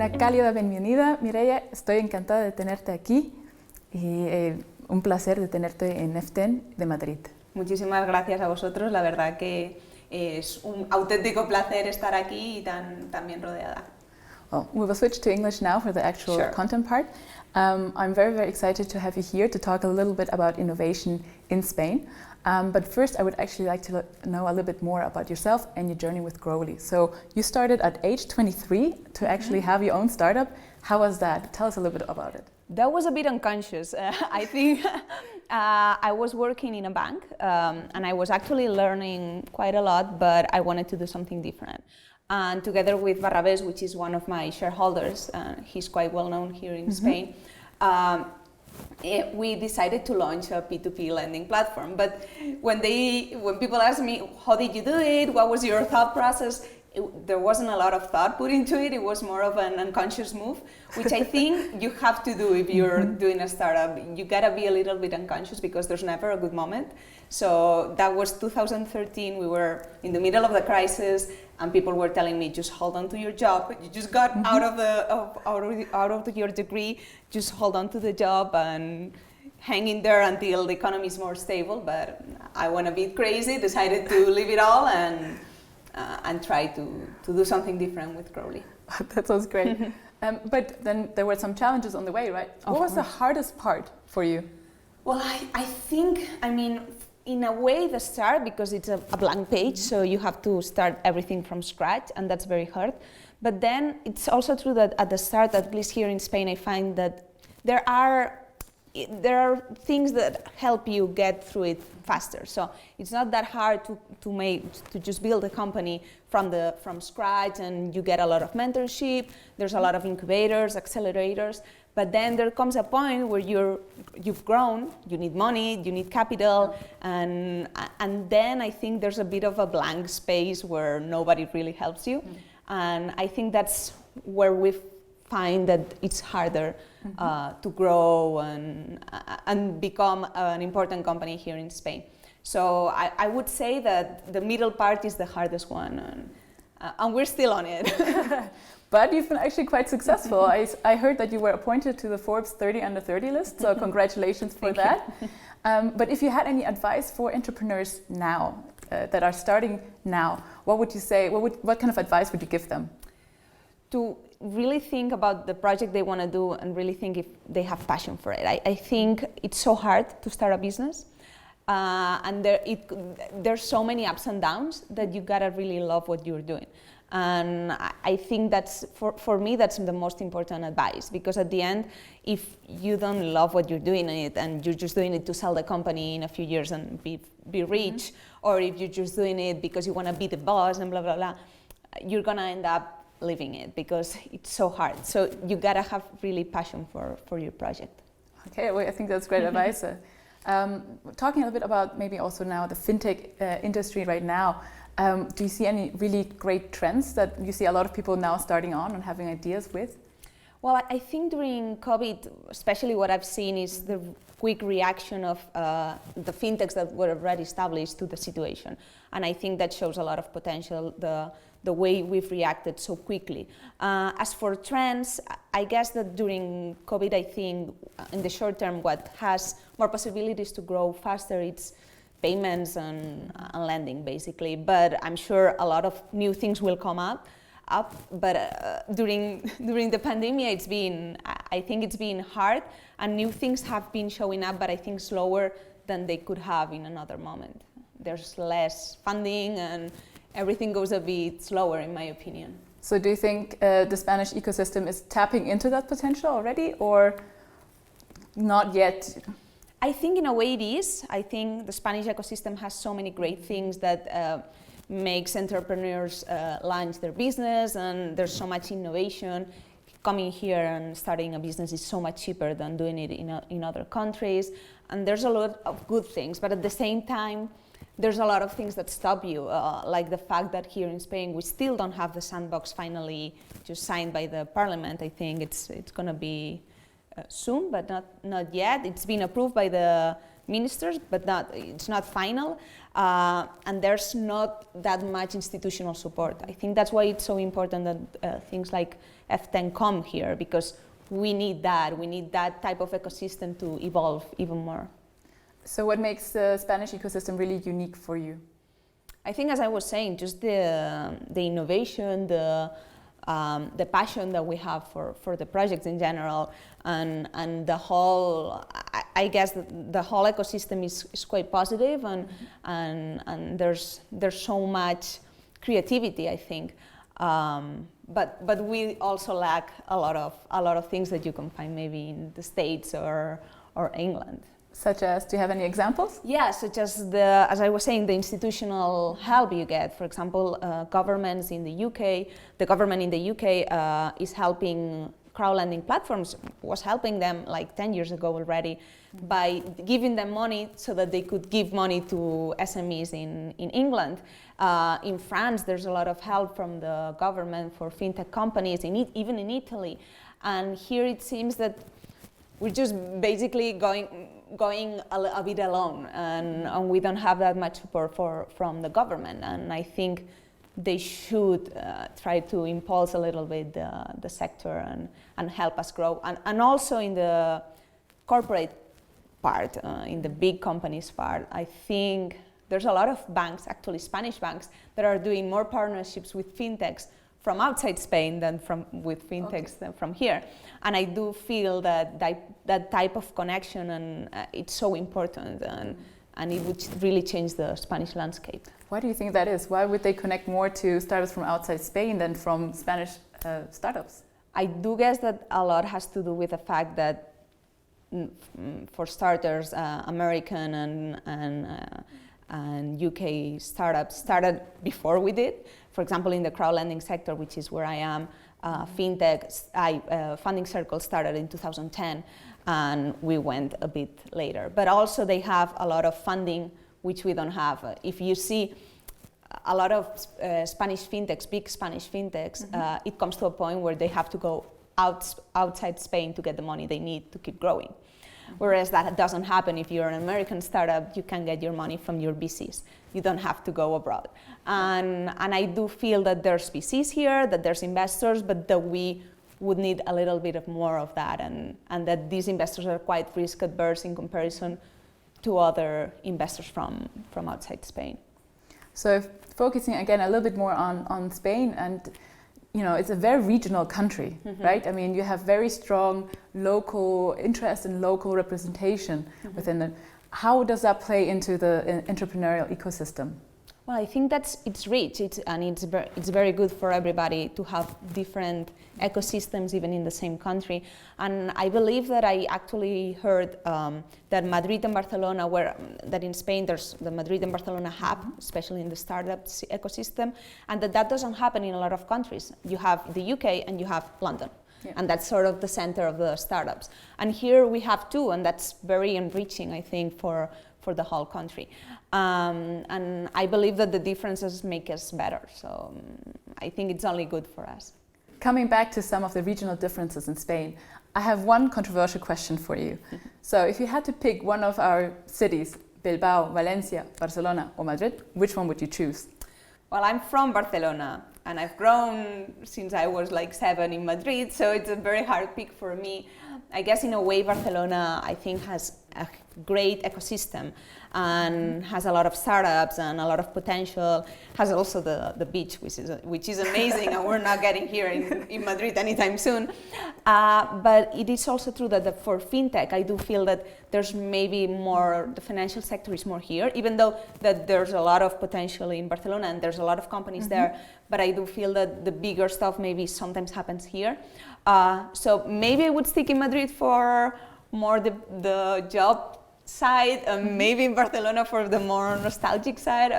Una cálida bienvenida, Mireia. Estoy encantada de tenerte aquí y un placer de tenerte en FTEN de Madrid. Muchísimas gracias a vosotros, la verdad que es un auténtico placer estar aquí y tan bien rodeada. Well, we will switch to English now for the actual Sure. content part. I'm very, very excited to have you here to talk a little bit about innovation in Spain. But first, I would actually like to know a little bit more about yourself and your journey with Growly. So you started at age 23 to actually have your own startup. How was that? Tell us a little bit about it. That was a bit unconscious. I think I was working in a bank and I was actually learning quite a lot, but I wanted to do something different. And together with Barrabés, which is one of my shareholders, he's quite well known here in Spain, we decided to launch a P2P lending platform. But when people ask me, how did you do it? What was your thought process? There wasn't a lot of thought put into it. It was more of an unconscious move, which I think you have to do if you're doing a startup. You gotta be a little bit unconscious because there's never a good moment. So that was 2013. We were in the middle of the crisis, and people were telling me, "Just hold on to your job. You just got out of your degree. Just hold on to the job and hang in there until the economy is more stable." But I went a bit crazy, decided to leave it all and try to do something different with Growly. That sounds great. But then there were some challenges on the way, right? What was the hardest part for you? Well, I think, in a way, the start, because it's a blank page, so you have to start everything from scratch, and that's very hard. But then it's also true that at the start, at least here in Spain, I find that there are things that help you get through it faster. So it's not that hard to just build a company from scratch, and you get a lot of mentorship. There's a lot of incubators, accelerators. But then there comes a point where you've grown, you need money, you need capital, and then I think there's a bit of a blank space where nobody really helps you. And I think that's where we find that it's harder to grow and become an important company here in Spain. So I would say that the middle part is the hardest one, and we're still on it. But you've been actually quite successful. I heard that you were appointed to the Forbes 30 under 30 list, so congratulations for that. But if you had any advice for entrepreneurs now, that are starting now, what would you say, what kind of advice would you give them? To really think about the project they want to do and really think if they have passion for it. I think it's so hard to start a business, and there's so many ups and downs that you gotta really love what you're doing. And I think that's, for me, that's the most important advice, because at the end, if you don't love what you're doing and you're just doing it to sell the company in a few years and be rich, or if you're just doing it because you want to be the boss and blah, blah, blah, you're going to end up leaving it because it's so hard. So you got to have really passion for your project. Okay, well, I think that's great advice. Talking a little bit about maybe also now the fintech industry right now, do you see any really great trends that you see a lot of people now starting on and having ideas with? Well, I think during COVID, especially what I've seen is the quick reaction of the fintechs that were already established to the situation. And I think that shows a lot of potential, the way we've reacted so quickly. As for trends, I guess that during COVID, I think in the short term, what has more possibilities to grow faster, it's payments and lending, basically. But I'm sure a lot of new things will come up. But during the pandemic, I think it's been hard, and new things have been showing up, but I think slower than they could have in another moment. There's less funding, and everything goes a bit slower, in my opinion. So do you think the Spanish ecosystem is tapping into that potential already, or not yet? I think in a way it is. I think the Spanish ecosystem has so many great things that makes entrepreneurs launch their business, and there's so much innovation. Coming here and starting a business is so much cheaper than doing it in other countries, and there's a lot of good things, but at the same time there's a lot of things that stop you, like the fact that here in Spain we still don't have the sandbox finally just signed by the parliament. I think it's going to be soon, but not yet. It's been approved by the ministers, but it's not final, and there's not that much institutional support. I think that's why it's so important that things like F10 come here, because we need that type of ecosystem to evolve even more. So what makes the Spanish ecosystem really unique for you? I think, as I was saying, just the innovation, the passion that we have for the projects in general, and the whole, I guess the whole ecosystem is quite positive, and there's so much creativity, I think. But we also lack a lot of things that you can find maybe in the States or England. Such as, do you have any examples? Yeah, such as as I was saying, the institutional help you get. For example, governments in the UK, the government in the UK is helping crowdlending platforms, was helping them like 10 years ago already by giving them money so that they could give money to SMEs in England. In France, there's a lot of help from the government for fintech companies, even in Italy. And here it seems that we're just basically going a bit alone, and we don't have that much support from the government. And I think they should try to impulse a little bit the sector and help us grow. And also in the corporate part, in the big companies part, I think there's a lot of banks, actually Spanish banks, that are doing more partnerships with fintechs from outside Spain than with fintechs than from here. And I do feel that type of connection, and it's so important, and it would really change the Spanish landscape. Why do you think that is? Why would they connect more to startups from outside Spain than from Spanish startups? I do guess that a lot has to do with the fact that, for starters, American and UK startups started before we did. For example, in the crowdlending sector, which is where I am, fintech funding circle started in 2010, and we went a bit later. But also they have a lot of funding which we don't have. If you see a lot of Spanish fintechs, big Spanish fintechs, it comes to a point where they have to go outside Spain to get the money they need to keep growing. Whereas that doesn't happen if you're an American startup. You can get your money from your VCs. You don't have to go abroad. And I do feel that there's VCs here, that there's investors, but that we would need a little bit of more of that, and that these investors are quite risk adverse in comparison to other investors from outside Spain. So focusing again a little bit more on Spain, and it's a very regional country, right? I mean, you have very strong local interest and local representation within it. How does that play into the entrepreneurial ecosystem? Well, I think it's rich, it's very good for everybody to have different ecosystems even in the same country. And I believe that I actually heard that Madrid and Barcelona, that in Spain there's the Madrid and Barcelona hub, especially in the startup ecosystem, and that doesn't happen in a lot of countries. You have the UK and you have London. Yeah. And that's sort of the center of the startups. And here we have two, and that's very enriching, I think, for the whole country. And I believe that the differences make us better. So I think it's only good for us. Coming back to some of the regional differences in Spain, I have one controversial question for you. So if you had to pick one of our cities, Bilbao, Valencia, Barcelona or Madrid, which one would you choose? Well, I'm from Barcelona, and I've grown since I was like 7 in Madrid, so it's a very hard pick for me. I guess in a way Barcelona, I think, has a great ecosystem and has a lot of startups and a lot of potential, has also the beach, which is amazing, and we're not getting here in Madrid anytime soon. But it is also true that for fintech, I do feel that there's maybe more, the financial sector is more here, even though that there's a lot of potential in Barcelona and there's a lot of companies there, but I do feel that the bigger stuff maybe sometimes happens here. So maybe I would stick in Madrid for more the job side, maybe in Barcelona for the more nostalgic side,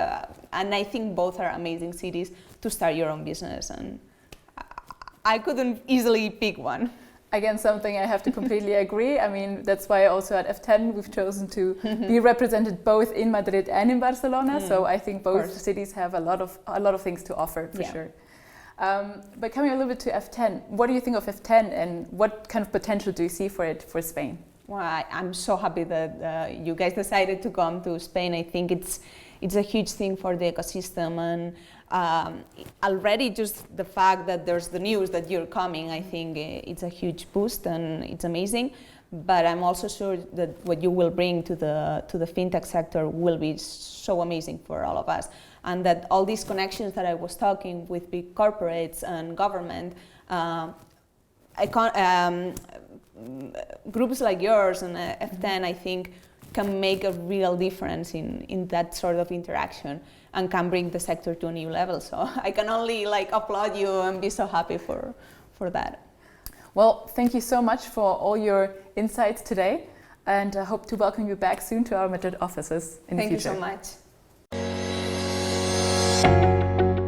and I think both are amazing cities to start your own business, and I couldn't easily pick one. Again, something I have to completely agree. I mean, that's why also at F10 we've chosen to be represented both in Madrid and in Barcelona. So I think both cities have a lot of things to offer for sure. But coming a little bit to F10, what do you think of F10 and what kind of potential do you see for it for Spain? Well, I'm so happy that you guys decided to come to Spain. I think it's a huge thing for the ecosystem, and already just the fact that there's the news that you're coming, I think it's a huge boost and it's amazing. But I'm also sure that what you will bring to the fintech sector will be so amazing for all of us, and that all these connections that I was talking with big corporates and government, groups like yours and F10, I think, can make a real difference in that sort of interaction and can bring the sector to a new level. So I can only applaud you and be so happy for that. Well, thank you so much for all your insights today, and I hope to welcome you back soon to our Madrid offices in the future. Thank you so much.